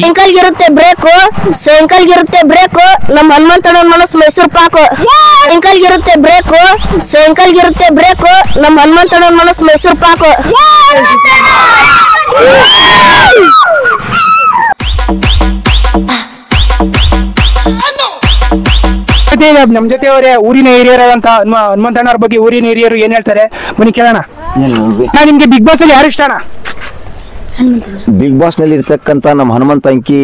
ಇಂಕಲ್ಗಿರುತ್ತೆ break ಸೈಕಲ್ಗಿರುತ್ತೆ break ನಮ್ಮ ಹನುಮಂತಣ್ಣನ ಮನಸ್ಸು Mysuru pak ಇಂಕಲ್ಗಿರುತ್ತೆ break ಸೈಕಲ್ಗಿರುತ್ತೆ break ನಮ್ಮ ಹನುಮಂತಣ್ಣನ ಮನಸ್ಸು ಮೈಸೂರು ಪಾಕು ನಮ್ ಜೊತೆ ಅವರೇ ಊರಿನ ಹಿರಿಯರಾದಂತ ಹನುಮಂತಣ್ಣವ್ರ ಬಗ್ಗೆ ಊರಿನ ಹಿರಿಯರು ಏನ್ ಹೇಳ್ತಾರೆ ಬನ್ನಿ ಕೇಳೋಣ. ನಿಮ್ಗೆ ಬಿಗ್ ಬಾಸ್ ಅಲ್ಲಿ ಯಾರು ಇಷ್ಟ ಅಣ್ಣ? ಬಿಗ್ ಬಾಸ್ ನಲ್ಲಿ ಇರ್ತಕ್ಕಂತ ನಮ್ಮ ಹನುಮಂತ ಅಂಕಿ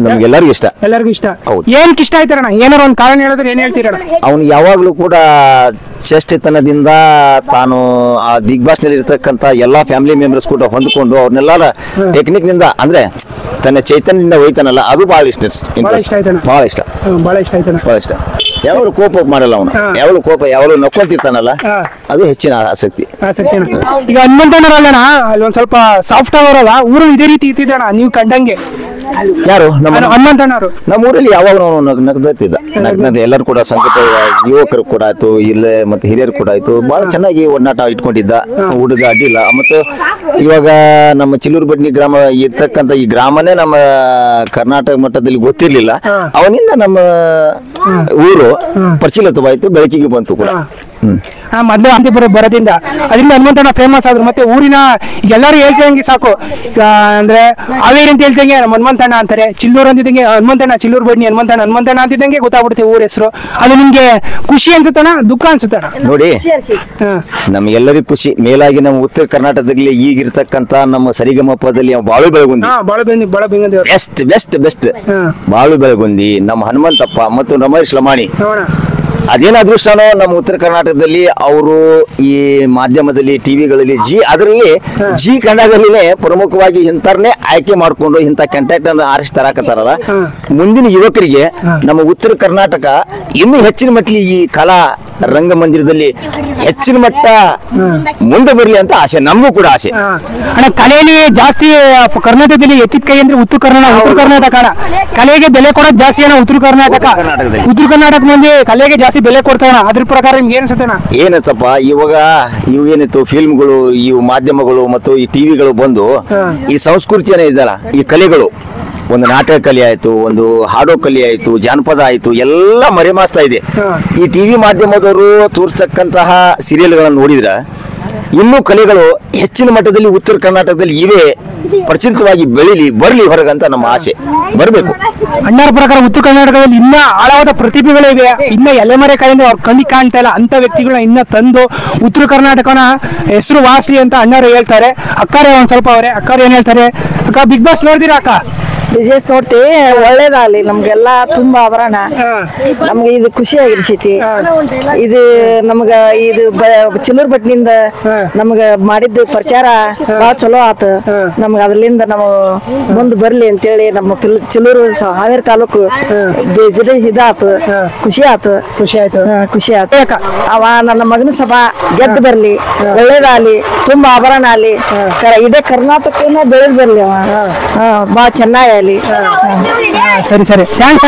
ನಮ್ಗೆಲ್ಲರಿಗೂ ಇಷ್ಟ. ಎಲ್ಲರಿಗೂ ಇಷ್ಟ. ಏನಕ್ಕೆ ಇಷ್ಟ ಆಯ್ತಾರಣ್ಣ? ಏನಾರ ಒಂದ್ ಕಾರಣ ಹೇಳಿದ್ರೆ ಏನ್ ಹೇಳ್ತೀರಣ್ಣ? ಅವನು ಯಾವಾಗ್ಲೂ ಕೂಡ ಚೇಷ್ಟೆತನದಿಂದ ತಾನು ಆ ಬಿಗ್ ಬಾಸ್ ನಲ್ಲಿ ಇರ್ತಕ್ಕಂತ ಎಲ್ಲಾ ಫ್ಯಾಮಿಲಿ ಮೆಂಬರ್ಸ್ ಕೂಡ ಹೊಂದ್ಕೊಂಡು ಅವ್ರನ್ನೆಲ್ಲ ಟೆಕ್ನಿಕ್ ನಿಂದ ಅಂದ್ರೆ ತನ್ನ ಚೈತನ್ಯದಿಂದ ಹೋಯ್ತಾನಲ್ಲ, ಅದು ಬಹಳ ಇಷ್ಟ. ಬಹಳ ಇಷ್ಟ. ಯಾವಾಗಲೂ ಕೋಪ ಮಾಡಲ್ಲ ಅವನು, ಯಾವಾಗಲೂ ಕೋಪ ಯಾವಾಗಲೂ ನಕ್ಕೊಂತಿರ್ತಾನಲ್ಲ, ಅದು ಹೆಚ್ಚಿನ ಆಸಕ್ತಿ. ಈಗ ಹನುಮಂತಣ್ಣರಲ್ಲಣ್ಣ ಅಲ್ಲಿ ಒಂದ್ ಸ್ವಲ್ಪ ಸಾಫ್ಟ್ ಅವರಲ್ಲ, ಊರು ಇದೇ ರೀತಿ ಇರ್ತಿದ್ದಣ್ಣ ನೀವು ಕಂಡಂಗೆ? ಯಾರು? ನಮ್ಮ ಹನುಮಂತಣ್ಣರು ನಮ್ಮ ಊರಲ್ಲಿ ಯಾವಾಗ ನಗ್ನಗ್ತಿದ್ದ ಎಲ್ಲರೂ ಕೂಡ ಸಂಕಟ, ಯುವಕರು ಕೂಡ ಆಯ್ತು, ಇಲ್ಲೇ ಮತ್ತೆ ಹಿರಿಯರು ಕೂಡ ಆಯ್ತು, ಬಹಳ ಚೆನ್ನಾಗಿ ಒಡನಾಟ ಇಟ್ಕೊಂಡಿದ್ದ ಹುಡುಗ, ಅಡ್ಡಿಲ್ಲ. ಮತ್ತು ಇವಾಗ ನಮ್ಮ ಚಿಲ್ಲೂರು ಬಡ್ನಿ ಗ್ರಾಮ ಇರ್ತಕ್ಕಂಥ ಈ ಗ್ರಾಮನೇ ನಮ್ಮ ಕರ್ನಾಟಕ ಮಟ್ಟದಲ್ಲಿ ಗೊತ್ತಿರ್ಲಿಲ್ಲ. ಅವನಿಂದ ನಮ್ಮ ಊರು ಪರಿಚಲಿತವಾಯ್ತು, ಬೆಳಕಿಗೆ ಬಂತು ಕೂಡ. ಮೊದ್ಲು ಅಂತಿ ಬರೋದ್ರಿಂದ ಅದರಿಂದ ಹನುಮಂತಣ್ಣ ಫೇಮಸ್ ಆದ್ರು. ಮತ್ತೆ ಊರಿನ ಎಲ್ಲರೂ ಹೇಳ್ತಂಗೆ ಸಾಕು, ಅಂದ್ರೆ ಹಾವೇರಿ ಅಂತ ಹೇಳ್ತಂಗೆ ಹನುಮಂತಣ್ಣ ಅಂತಾರೆ, ಚಿಲ್ಲೂರು ಅಂತಿದ್ದಂಗೆ ಹನುಮಂತಣ್ಣ, ಚಿಲ್ಲೂರು ಬಡ್ನಿ ಹನುಮಂತಣ್ಣ ಅಂತಿದ್ದಂಗೆ ಗೊತ್ತಾಗ್ಬಿಡುತ್ತೆ ಊರ ಹೆಸರು. ಅದು ನಿಮ್ಗೆ ಖುಷಿ ಅನ್ಸುತ್ತಣ್ಣ, ದುಃಖ ಅನ್ಸುತ್ತಣ್ಣ? ನೋಡಿ, ನಮ್ಗೆಲ್ಲರಿಗೂ ಖುಷಿ. ಮೇಲಾಗಿ ನಮ್ಮ ಉತ್ತರ ಕರ್ನಾಟಕದಲ್ಲಿ ಈಗಿರ್ತಕ್ಕಂತ ನಮ್ಮ ಸರಿಗಮಪದಲ್ಲಿ ಬಾಳು ಬೆಳಗುಂದಿ ಬೆಸ್ಟ್ ಬೆಸ್ಟ್ ಬೆಸ್ಟ್ ಬಾಳು ಬೆಳಗುಂದಿ, ನಮ್ಮ ಹನುಮಂತಪ್ಪ ಮತ್ತು ರಮೇಶ್ ಲಮಾಣಿ. ಅದೇನು ಅದೃಷ್ಟನೋ ನಮ್ಮ ಉತ್ತರ ಕರ್ನಾಟಕದಲ್ಲಿ ಅವರು ಈ ಮಾಧ್ಯಮದಲ್ಲಿ ಟಿವಿಗಳಲ್ಲಿ ಅದರಲ್ಲಿ ಕನ್ನಡದಲ್ಲಿನೇ ಪ್ರಮುಖವಾಗಿ ಇಂಥರ್ನೇ ಆಯ್ಕೆ ಮಾಡಿಕೊಂಡು ಇಂಥ ಕಂಟ್ಯಾಕ್ಟ್ ಅನ್ನು ಆರಿಸಿ ತರಾಕತ್ತಾರಲ್ಲ. ಮುಂದಿನ ಯುವಕರಿಗೆ ನಮ್ಮ ಉತ್ತರ ಕರ್ನಾಟಕ ಇನ್ನೂ ಹೆಚ್ಚಿನ ಮಟ್ಟಿಗೆ ಈ ಕಲಾ ರಂಗಮಂದಿರದಲ್ಲಿ ಹೆಚ್ಚಿನ ಮಟ್ಟ ಮುಂದೆ ಬರಲಿ ಅಂತ ಆಸೆ, ನಮಗೂ ಕೂಡ ಆಸೆ. ಕಲೆಯಲ್ಲಿ ಜಾಸ್ತಿ ಕರ್ನಾಟಕದಲ್ಲಿ ಎತ್ತಿದ ಕೈ ಅಂದ್ರೆ ಉತ್ತರ ಕರ್ನಾಟಕ. ಕಲೆಗೆ ಬೆಲೆ ಕೊಡೋದು ಜಾಸ್ತಿ ಏನೋ ಉತ್ತರ ಕರ್ನಾಟಕದಲ್ಲಿ ಕಲೆಗೆ ಜಾಸ್ತಿ ಬೆಲೆ ಕೊಡ್ತಾನ. ಅದ್ರ ಪ್ರಕಾರ ನಿಮ್ಗೆ ಏನ್ಸುತ್ತಣ್ಣ? ಏನತ್ತಪ್ಪ, ಇವಾಗ ಏನಿತ್ತು ಫಿಲ್ಮ್ಗಳು, ಇವು ಮಾಧ್ಯಮಗಳು ಮತ್ತು ಈ ಟಿವಿಗಳು ಬಂದು ಈ ಸಂಸ್ಕೃತಿಯನ್ನ ಇದಲ್ಲ, ಈ ಕಲೆಗಳು, ಒಂದು ನಾಟಕ ಕಲೆ ಆಯ್ತು, ಒಂದು ಹಾಡೋ ಕಲೆ ಆಯ್ತು, ಜಾನಪದ ಆಯ್ತು, ಎಲ್ಲ ಮರೆಮಾಚ್ತಾ ಇದೆ. ಈ ಟಿವಿ ಮಾಧ್ಯಮದವರು ತೋರಿಸ್ತಕ್ಕಂತಹ ಸೀರಿಯಲ್ಗಳನ್ನು ನೋಡಿದ್ರ ಇನ್ನೂ ಕಲೆಗಳು ಹೆಚ್ಚಿನ ಮಟ್ಟದಲ್ಲಿ ಉತ್ತರ ಕರ್ನಾಟಕದಲ್ಲಿ ಇವೇ ಪ್ರಚಲಿತವಾಗಿ ಬರಲಿ ಹೊರಗಂತ ನಮ್ಮ ಆಸೆ. ಬರಬೇಕು. ಅಣ್ಣರ ಪ್ರಕಾರ ಉತ್ತರ ಕರ್ನಾಟಕದಲ್ಲಿ ಇನ್ನ ಆಳವಾದ ಪ್ರತಿಭೆಗಳಿವೆ, ಇನ್ನ ಎಲೆಮರೆ ಕಡೆಯಿಂದ ಅವ್ರ ಕಣ್ಣಿಗೆ ಕಾಣ್ತಾ ಇಲ್ಲ ಅಂತ ವ್ಯಕ್ತಿಗಳನ್ನ ಇನ್ನ ತಂದು ಉತ್ತರ ಕರ್ನಾಟಕನ ಹೆಸರು ವಾಸ್ಲಿ ಅಂತ ಅಣ್ಣರು ಹೇಳ್ತಾರೆ. ಅಕ್ಕಾರೆ ಒಂದ್ ಸ್ವಲ್ಪ ಅವರೇ, ಅಕ್ಕಾರ ಏನ್ ಹೇಳ್ತಾರೆ? ಅಕ್ಕ ಬಿಗ್ ಬಾಸ್ ನೋಡ್ತೀರಾ? ಅಕ್ಕ ಬಿಸ್ನೆಸ್ ನೋಡ್ತೀವಿ, ಒಳ್ಳೇದಾಗ್ಲಿ ನಮ್ಗೆಲ್ಲ ತುಂಬಾ ಆಭರಣ, ನಮ್ಗೆ ಇದು ಖುಷಿ ಆಗಿರ್ಸೈತಿ. ಇದು ನಮ್ಗ ಇದು ಚಿಲ್ಲೂರು ಬಟ್ನಿಂದ ನಮ್ಗ ಮಾಡಿದ್ದು ಪ್ರಚಾರ ಬಹಳ ಚಲೋ ಆತ. ನಮ್ಗ ಅದ್ರಲಿಂದ ನಾವು ಮುಂದ್ ಬರ್ಲಿ ಅಂತೇಳಿ ನಮ್ಮ ಚಿಲ್ಲೂರು ಹಾವೇರಿ ತಾಲೂಕು ಇದಾತು, ಖುಷಿ ಆತು. ಅವ ನನ್ನ ಮಗನ ಸಭಾ ಗೆದ್ದು ಬರ್ಲಿ, ಒಳ್ಳೇದಾಗ್ಲಿ, ತುಂಬಾ ಆಭರಣ ಆಗ್ಲಿ, ಇಡೀ ಕರ್ನಾಟಕನ ಬೆಳೆದ್ ಬರ್ಲಿ, ಅವ ಬಹಳ ಚೆನ್ನಾಗಿ. ಸರಿ ಥ್ಯಾಂಕ್ಸ್.